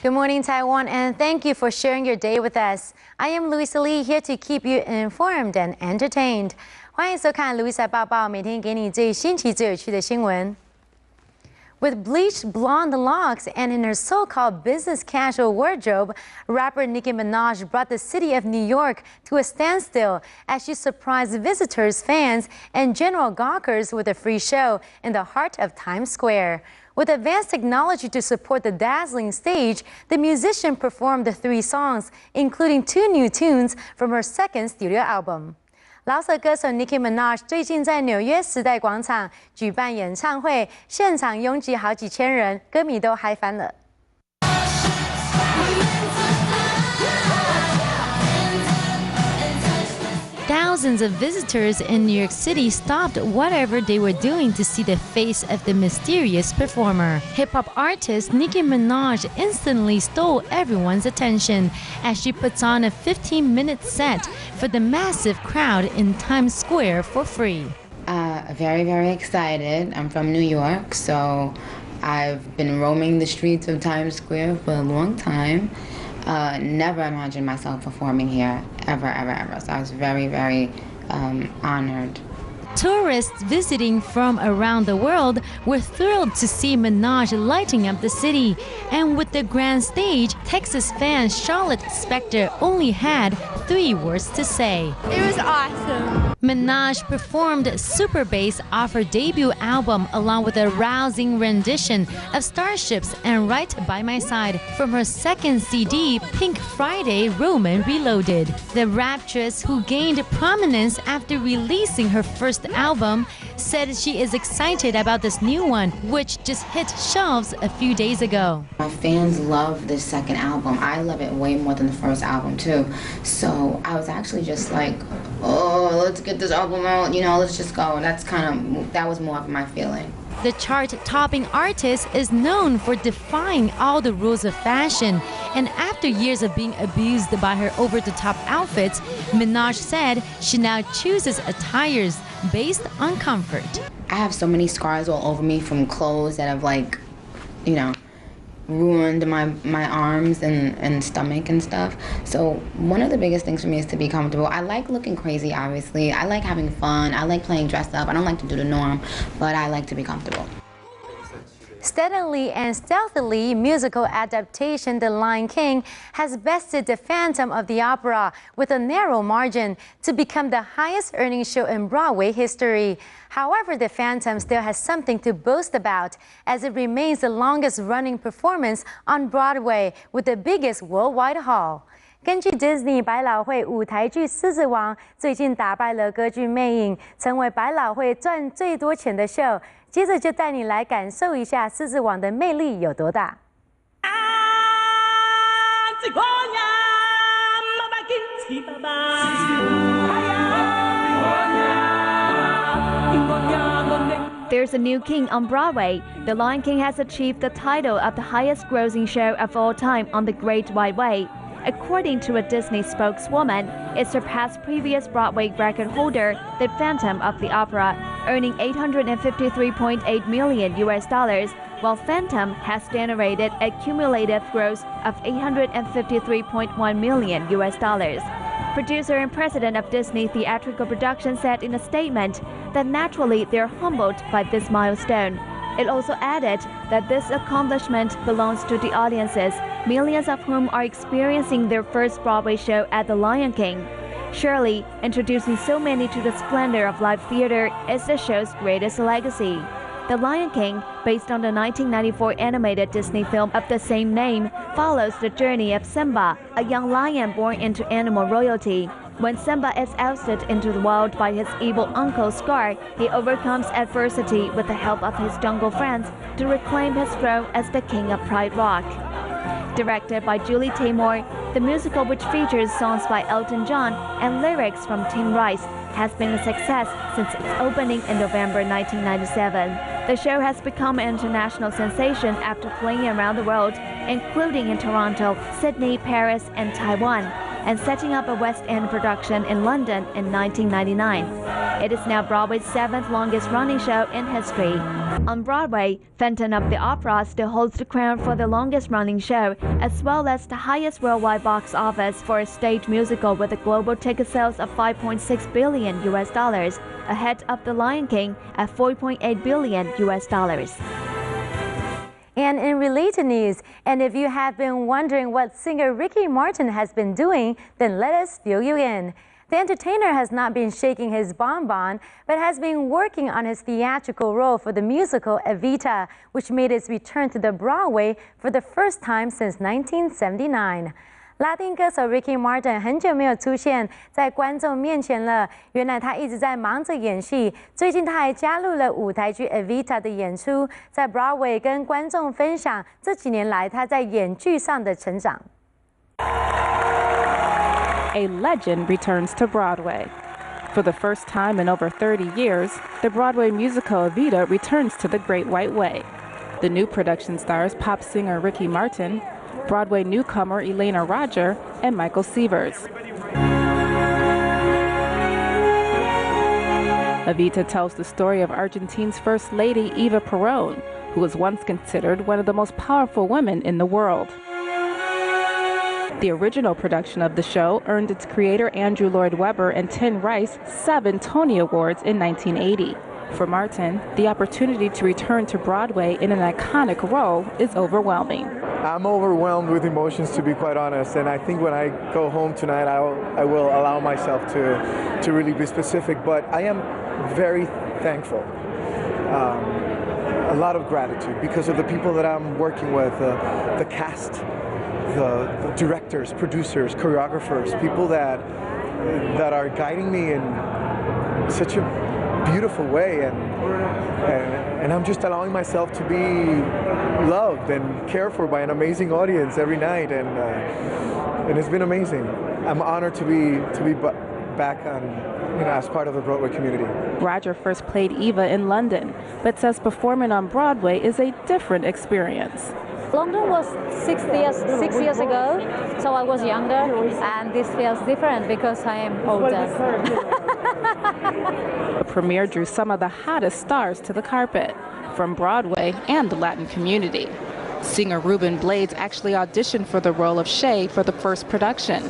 Good morning, Taiwan, and thank you for sharing your day with us. I am Louisa Lee, here to keep you informed and entertained. 欢迎收看 Louisa 报报，每天给你最新奇、最有趣的新闻。With bleached blonde locks and in her so-called business casual wardrobe, rapper Nicki Minaj brought the city of New York to a standstill as she surprised visitors, fans, and general gawkers with a free show in the heart of Times Square. With advanced technology to support the dazzling stage, the musician performed 3 songs, including 2 new tunes from her second studio album. 老舍歌手 Nicki Minaj 最近在纽约时代广场举办演唱会，现场拥挤好几千人，歌迷都嗨翻了。Thousands of visitors in New York City stopped whatever they were doing to see the face of the mysterious performer. Hip-hop artist Nicki Minaj instantly stole everyone's attention as she puts on a 15-minute set for the massive crowd in Times Square for free. Very, very excited. I'm from New York, so I've been roaming the streets of Times Square for a long time. Never imagined myself performing here, ever. So I was very, very honored. Tourists visiting from around the world were thrilled to see Minaj lighting up the city. And with the grand stage, Texas fan Charlotte Spector only had 3 words to say. It was awesome. Minaj performed Super Bass off her debut album along with a rousing rendition of Starships and Right by My Side from her second CD, Pink Friday Roman Reloaded. The raptress, who gained prominence after releasing her first album, said she is excited about this new one, which just hit shelves a few days ago. My fans love this second album. I love it way more than the first album too. So I was actually just like, oh, let's get this album out, let's just go. That was more of my feeling. The chart-topping artist is known for defying all the rules of fashion, and after years of being abused by her over-the-top outfits, Minaj said she now chooses attires based on comfort. I have so many scars all over me from clothes that have ruined my arms and stomach and stuff. So one of the biggest things for me is to be comfortable. I like looking crazy, obviously. I like having fun. I like playing dress up. I don't like to do the norm, but I like to be comfortable. Steadily and stealthily, musical adaptation The Lion King has bested The Phantom of the Opera with a narrow margin to become the highest-earning show in Broadway history. However, The Phantom still has something to boast about, as it remains the longest-running performance on Broadway with the biggest worldwide haul. 根据 Disney 百老汇舞台剧《狮子王》最近打败了歌剧《魅影》，成为百老汇赚最多钱的秀。接着就带你来感受一下《狮子王》的魅力有多大。There's a new king on Broadway. The Lion King has achieved the title of the highest-grossing show of all time on the Great White Way. According to a Disney spokeswoman, it surpassed previous Broadway record holder, The Phantom of the Opera, earning $853.8 million, while Phantom has generated a cumulative gross of $853.1 million. Producer and president of Disney Theatrical Productions said in a statement that naturally they're humbled by this milestone. It also added that this accomplishment belongs to the audiences, millions of whom are experiencing their first Broadway show at The Lion King. Surely, introducing so many to the splendor of live theater is the show's greatest legacy. The Lion King, based on the 1994 animated Disney film of the same name, follows the journey of Simba, a young lion born into animal royalty. When Simba is ousted into the world by his evil uncle Scar, he overcomes adversity with the help of his jungle friends to reclaim his throne as the king of Pride Rock. Directed by Julie Taymor, the musical, which features songs by Elton John and lyrics from Tim Rice, has been a success since its opening in November 1997. The show has become an international sensation after playing around the world, including in Toronto, Sydney, Paris, and Taiwan. and setting up a West End production in London in 1999. It is now Broadway's 7th longest running show in history. On Broadway, Phantom of the Opera still holds the crown for the longest running show, as well as the highest worldwide box office for a stage musical with a global ticket sales of $5.6 billion, ahead of The Lion King at $4.8 billion. And in related news, and if you have been wondering what singer Ricky Martin has been doing, then let us fill you in. The entertainer has not been shaking his bonbon, but has been working on his theatrical role for the musical Evita, which made its return to the Broadway for the first time since 1979. 拉丁歌手 Ricky Martin 很久没有出现在观众面前了，原来他一直在忙着演戏。最近他还加入了舞台剧 Evita 的演出，在 Broadway 跟观众分享这几年来他在演剧上的成长。A legend returns to Broadway. For the first time in over 30 years, the Broadway musical Evita returns to the Great White Way. The new production stars pop singer Ricky Martin, Broadway newcomer Elena Roger, and Michael Sievers. Evita tells the story of Argentina's First Lady Eva Perón, who was once considered one of the most powerful women in the world. The original production of the show earned its creator Andrew Lloyd Webber and Tim Rice 7 Tony Awards in 1980. For Martin, the opportunity to return to Broadway in an iconic role is overwhelming. I'm overwhelmed with emotions, to be quite honest, and I think when I go home tonight I will allow myself to really be specific, but I am very thankful. A lot of gratitude because of the people that I'm working with, the cast, the directors, producers, choreographers, people that are guiding me in such a beautiful way, and I'm just allowing myself to be loved and cared for by an amazing audience every night, and it's been amazing. I'm honored to be back on, as part of the Broadway community. Roger first played Eva in London, but says performing on Broadway is a different experience. London was 6 years ago, so I was younger, and this feels different because I am older. The premiere drew some of the hottest stars to the carpet, from Broadway and the Latin community. Singer Ruben Blades actually auditioned for the role of Shay for the first production.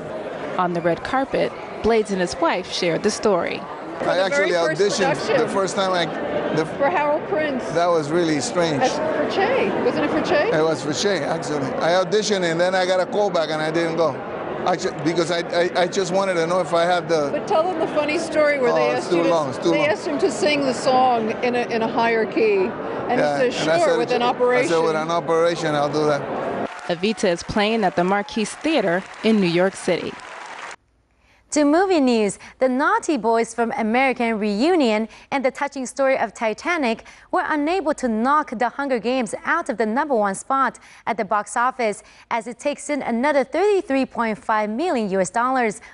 On the red carpet, Blades and his wife shared the story. I actually auditioned the first time for Harold Prince. That was really strange. For Che, wasn't it for Che? It was for Che, actually. I auditioned and then I got a call back and I didn't go. Because I just wanted to know if I had the... But tell them the funny story where they asked him to sing the song in a higher key. And he says, sure, with an operation. I said, with an operation, I'll do that. Evita is playing at the Marquis Theater in New York City. To movie news, the naughty boys from American Reunion and the touching story of Titanic were unable to knock The Hunger Games out of the #1 spot at the box office as it takes in another $33.5 million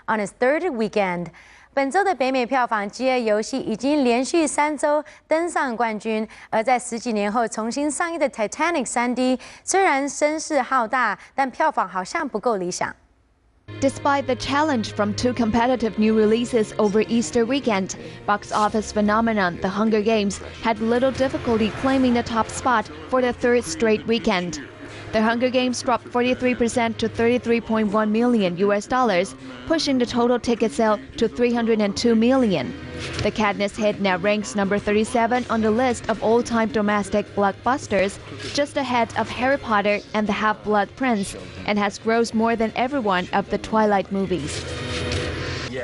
on its third weekend. 本周的北美票房《饥饿游戏》已经连续3周登上冠军，而在10几年后重新上映的 Titanic 3D 虽然声势浩大，但票房好像不够理想。 Despite the challenge from 2 competitive new releases over Easter weekend, box office phenomenon The Hunger Games had little difficulty claiming the top spot for the 3rd straight weekend. The Hunger Games dropped 43% to $33.1 million, pushing the total ticket sale to $302 million. The Katniss hit now ranks number 37 on the list of all-time domestic blockbusters, just ahead of Harry Potter and the Half-Blood Prince, and has grossed more than every one of the Twilight movies.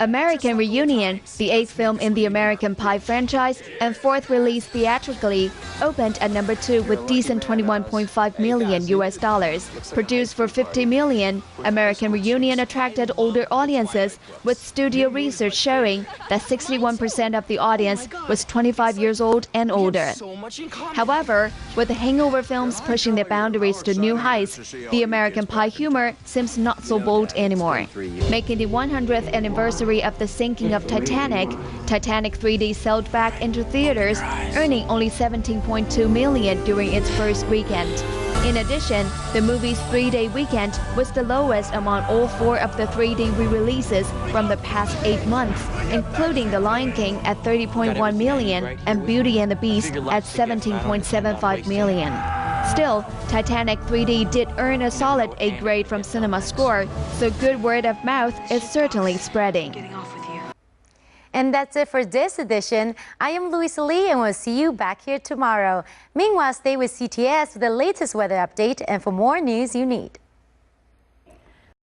American Reunion, the 8th film in the American Pie franchise and 4th release theatrically, opened at number 2 with decent $21.5 million. Produced for $50 million, American Reunion attracted older audiences, with studio research showing that 61% of the audience was 25 years old and older. However, with the hangover films pushing their boundaries to new heights, the American Pie humor seems not so bold anymore. Making the 100th anniversary of the sinking of Titanic, Titanic 3D sailed back into theaters, earning only $17.2 million during its first weekend. In addition, the movie's 3-day weekend was the lowest among all 4 of the 3D re-releases from the past 8 months, including The Lion King at 30.1 million and Beauty and the Beast at 17.75 million. Still, Titanic 3D did earn a solid A grade from Cinema Score, so good word of mouth is certainly spreading. And that's it for this edition. I am Louisa Lee, and we'll see you back here tomorrow. Meanwhile, stay with CTS for the latest weather update and for more news you need.